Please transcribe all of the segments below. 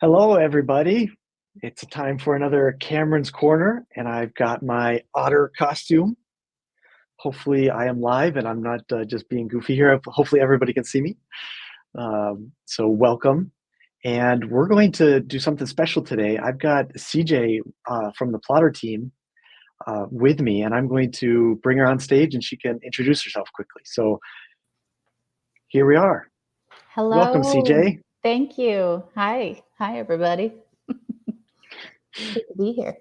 Hello, everybody. It's time for another Cameron's Corner, and I've got my otter costume. Hopefully, I am live and I'm not just being goofy here. Hopefully, everybody can see me. So, welcome. And we're going to do something special today. I've got CJ from the Plottr team with me, and I'm going to bring her on stage and she can introduce herself quickly. So, here we are. Welcome, Hello. CJ. Thank you. Hi. Hi, everybody. Good to be here.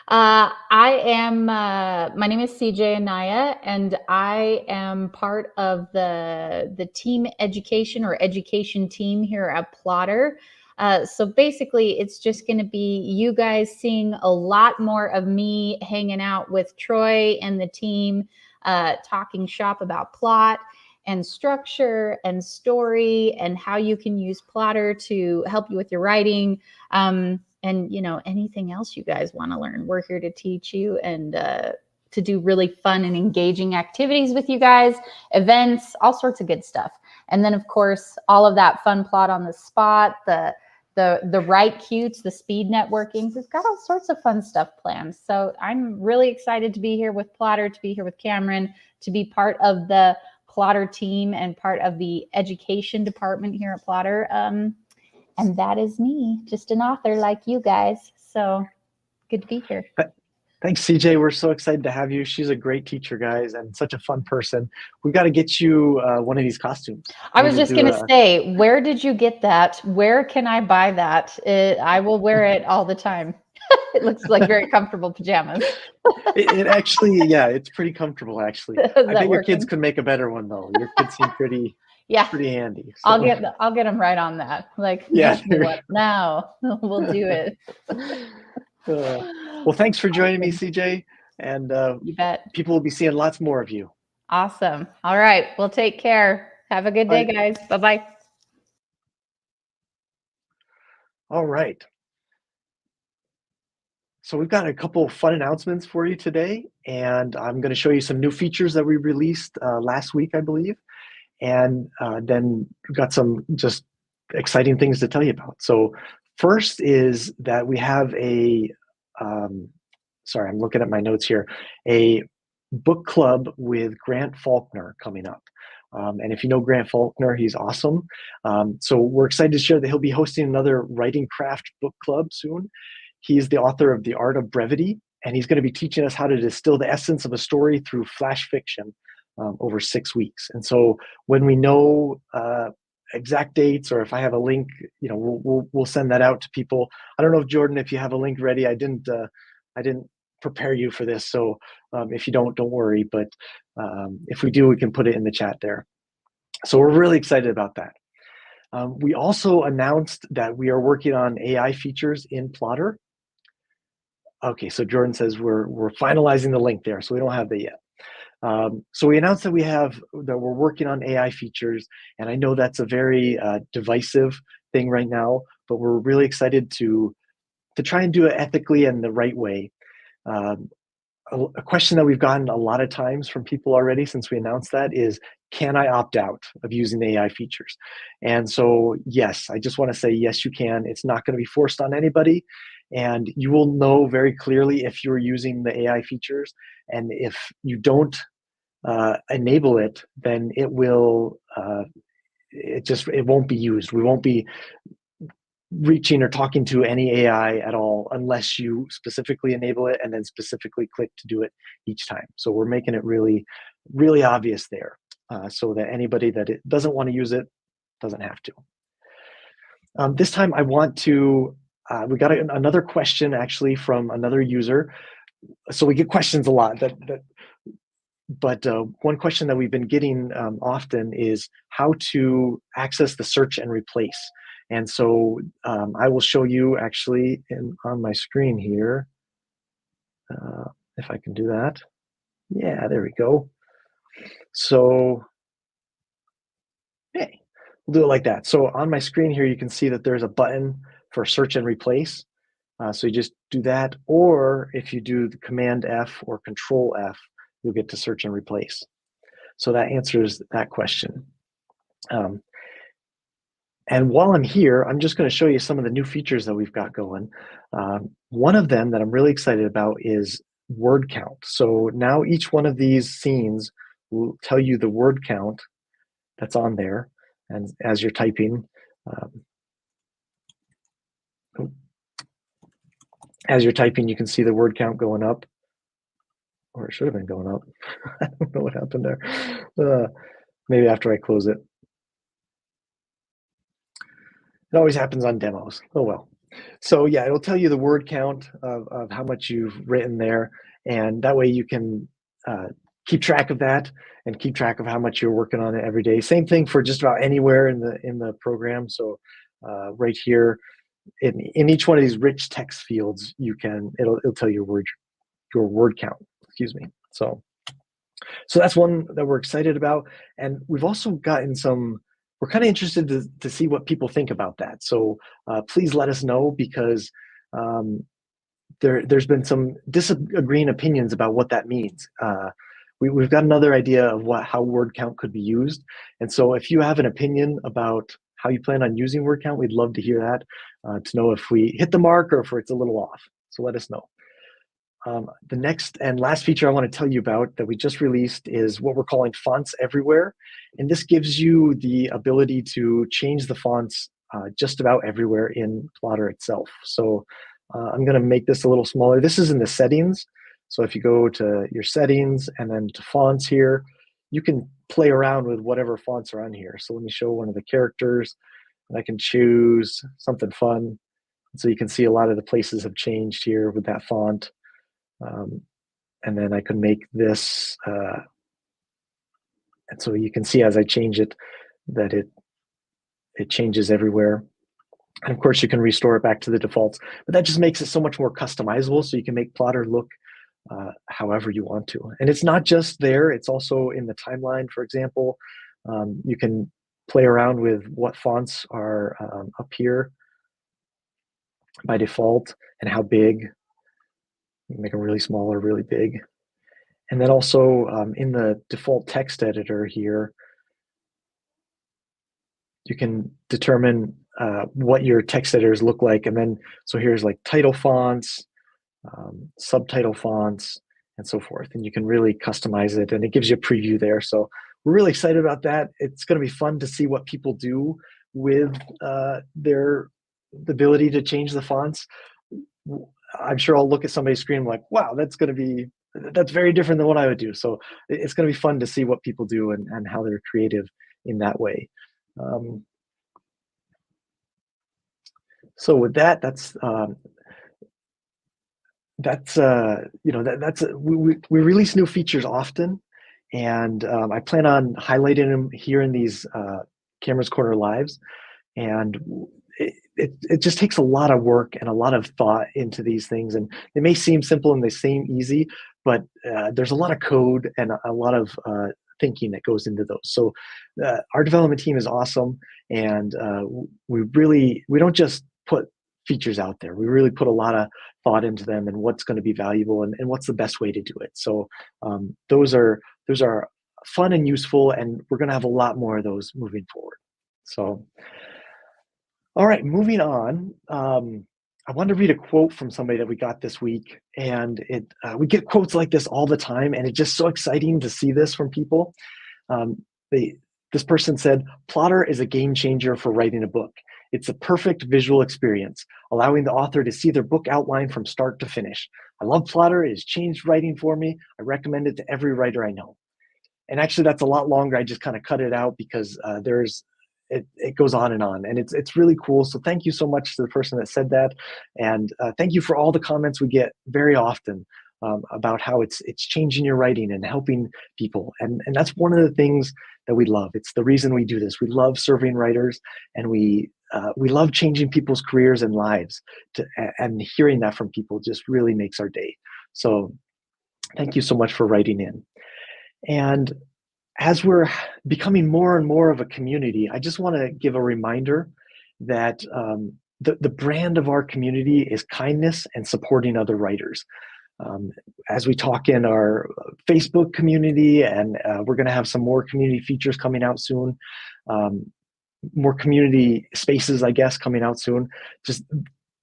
My name is CJ Anaya, and I am part of the team education or education team here at Plottr. So basically, it's just going to be you guys seeing a lot more of me hanging out with Troy and the team, talking shop about plot and structure and story and how you can use Plottr to help you with your writing. And anything else you guys want to learn, we're here to teach you and to do really fun and engaging activities with you guys, events, all sorts of good stuff. And then of course all of that fun plot on the spot, the right cutes, the speed networking. We've got all sorts of fun stuff planned. So I'm really excited to be here with Plottr, to be here with Cameron, to be part of the Plottr team and part of the education department here at Plottr. And that is me, just an author like you guys. So good to be here. Thanks, CJ. We're so excited to have you. She's a great teacher, guys, and such a fun person. We've got to get you one of these costumes. I We was need to just do going to a, say, where did you get that? Where can I buy that? I will wear it all the time. It looks like very comfortable pajamas. it actually, yeah, it's pretty comfortable, actually. Is I that bet your kids working? could make a better one, though. Your kids seem Yeah, pretty handy. I'll So, get them right on that. Like, yeah. make me one now. We'll do it. Well, thanks for joining me, Awesome. CJ. And You bet. people will be seeing lots more of you. Awesome. All right. Well, take care. Have a good day, guys. Bye-bye. All right. So we've got a couple of fun announcements for you today, and I'm going to show you some new features that we released last week, I believe, and then we've got some just exciting things to tell you about. So first is that we have sorry, I'm looking at my notes here, a book club with Grant Faulkner coming up. And if you know Grant Faulkner, he's awesome. So we're excited to share that he'll be hosting another writing craft book club soon. He's the author of The Art of Brevity, and he's going to be teaching us how to distill the essence of a story through flash fiction over 6 weeks. And so when we know exact dates, or if I have a link, we'll send that out to people. I don't know if Jordan, if you have a link ready. I didn't prepare you for this, so if you don't worry. But if we do, we can put it in the chat there. So we're really excited about that. We also announced that we are working on AI features in Plottr. Okay, so Jordan says we're finalizing the link there, so we don't have that yet. So we announced that we're working on AI features, and I know that's a very divisive thing right now, but we're really excited to try and do it ethically and the right way. A question that we've gotten a lot of times from people already since we announced that is, can I opt out of using the AI features? And so, yes, I just want to say, yes, you can. It's not going to be forced on anybody. And you will know very clearly if you're using the AI features. And if you don't enable it, then it will, it won't be used. We won't be reaching or talking to any AI at all unless you specifically enable it and then specifically click to do it each time. So we're making it really, really obvious there, so that anybody that doesn't want to use it doesn't have to. This time I want to, we got another question actually from another user. So we get questions a lot but one question that we've been getting often is how to access the search and replace. And so I will show you actually on my screen here, if I can do that. Yeah, there we go. So, hey, we'll do it like that. So on my screen here, you can see that there's a button for search and replace. So you just do that, or if you do the Command F or Control F, you'll get to search and replace. So that answers that question. And while I'm here, I'm just going to show you some of the new features that we've got going. One of them that I'm really excited about is word count. So now each one of these scenes will tell you the word count that's on there. And as you're typing, you can see the word count going up, or it should have been going up. I don't know what happened there. Maybe after I close it. It always happens on demos. Oh well. So yeah, it'll tell you the word count of how much you've written there, and that way you can keep track of that and keep track of how much you're working on it every day. Same thing for just about anywhere in the program. So right here, in each one of these rich text fields, it'll tell you your word count. Excuse me. So that's one that we're excited about, and we've also gotten some. We're kind of interested to see what people think about that. So please let us know, because there's been some disagreeing opinions about what that means. We've got another idea of how word count could be used, and so if you have an opinion about how you plan on using word count, we'd love to hear that, to know if we hit the mark or if it's a little off. So let us know. The next and last feature I want to tell you about that we just released is what we're calling Fonts Everywhere. And this gives you the ability to change the fonts just about everywhere in Plottr itself. So I'm going to make this a little smaller. This is in the settings. So if you go to your settings and then to fonts here, you can play around with whatever fonts are on here. So let me show one of the characters, and I can choose something fun. So you can see a lot of the places have changed here with that font. And then I can make this, and so you can see as I change it that it changes everywhere. And of course you can restore it back to the defaults, but that just makes it so much more customizable, so you can make Plottr look however you want to. And it's not just there, it's also in the timeline, for example. You can play around with what fonts are up here by default and how big. You can make them really small or really big. And then also in the default text editor here, you can determine what your text editors look like. And then, so here's like title fonts, subtitle fonts, and so forth. And you can really customize it, and it gives you a preview there. So we're really excited about that. It's going to be fun to see what people do with the ability to change the fonts. I'm sure I'll look at somebody's screen like, wow, that's very different than what I would do. So it's going to be fun to see what people do and how they're creative in that way. So with that, we release new features often, and I plan on highlighting them here in these Cameras Corner Lives. And it just takes a lot of work and a lot of thought into these things, and they may seem simple and they seem easy, but there's a lot of code and a lot of thinking that goes into those. So our development team is awesome, and we don't just put features out there. We really put a lot of thought into them and what's going to be valuable and what's the best way to do it. So those are fun and useful, and we're going to have a lot more of those moving forward. So all right, moving on. I wanted to read a quote from somebody that we got this week, and we get quotes like this all the time, and it's just so exciting to see this from people. This person said, "Plottr is a game changer for writing a book. It's a perfect visual experience, allowing the author to see their book outline from start to finish. I love Plottr. It has changed writing for me. I recommend it to every writer I know." And actually, that's a lot longer. I just kind of cut it out because it goes on, and it's really cool. So thank you so much to the person that said that, and thank you for all the comments we get very often about how it's changing your writing and helping people, and that's one of the things that we love. It's the reason we do this. We love serving writers, and we love changing people's careers and lives. And hearing that from people just really makes our day. So thank you so much for writing in. And as we're becoming more and more of a community, I just want to give a reminder that the brand of our community is kindness and supporting other writers. As we talk in our Facebook community, and we're going to have some more community features coming out soon, more community spaces, I guess, coming out soon. Just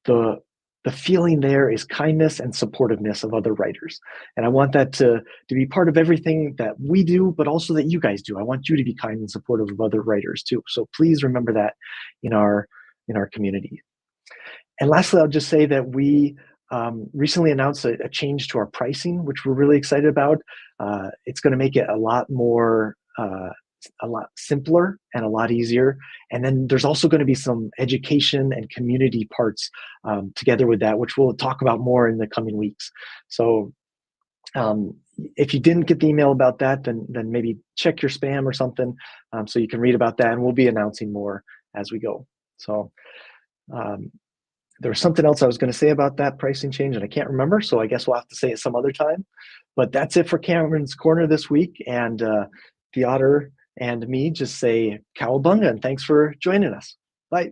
the the feeling there is kindness and supportiveness of other writers. And I want that to be part of everything that we do, but also that you guys do. I want you to be kind and supportive of other writers too. So please remember that in our community. And lastly, I'll just say that we recently announced a change to our pricing, which we're really excited about. It's going to make it a lot simpler and a lot easier. And then there's also going to be some education and community parts together with that, which we'll talk about more in the coming weeks. So if you didn't get the email about that, then maybe check your spam or something so you can read about that. And we'll be announcing more as we go. So there was something else I was going to say about that pricing change, and I can't remember. So I guess we'll have to say it some other time. But that's it for Cameron's Corner this week. And the Otter and me just say cowabunga and thanks for joining us. Bye.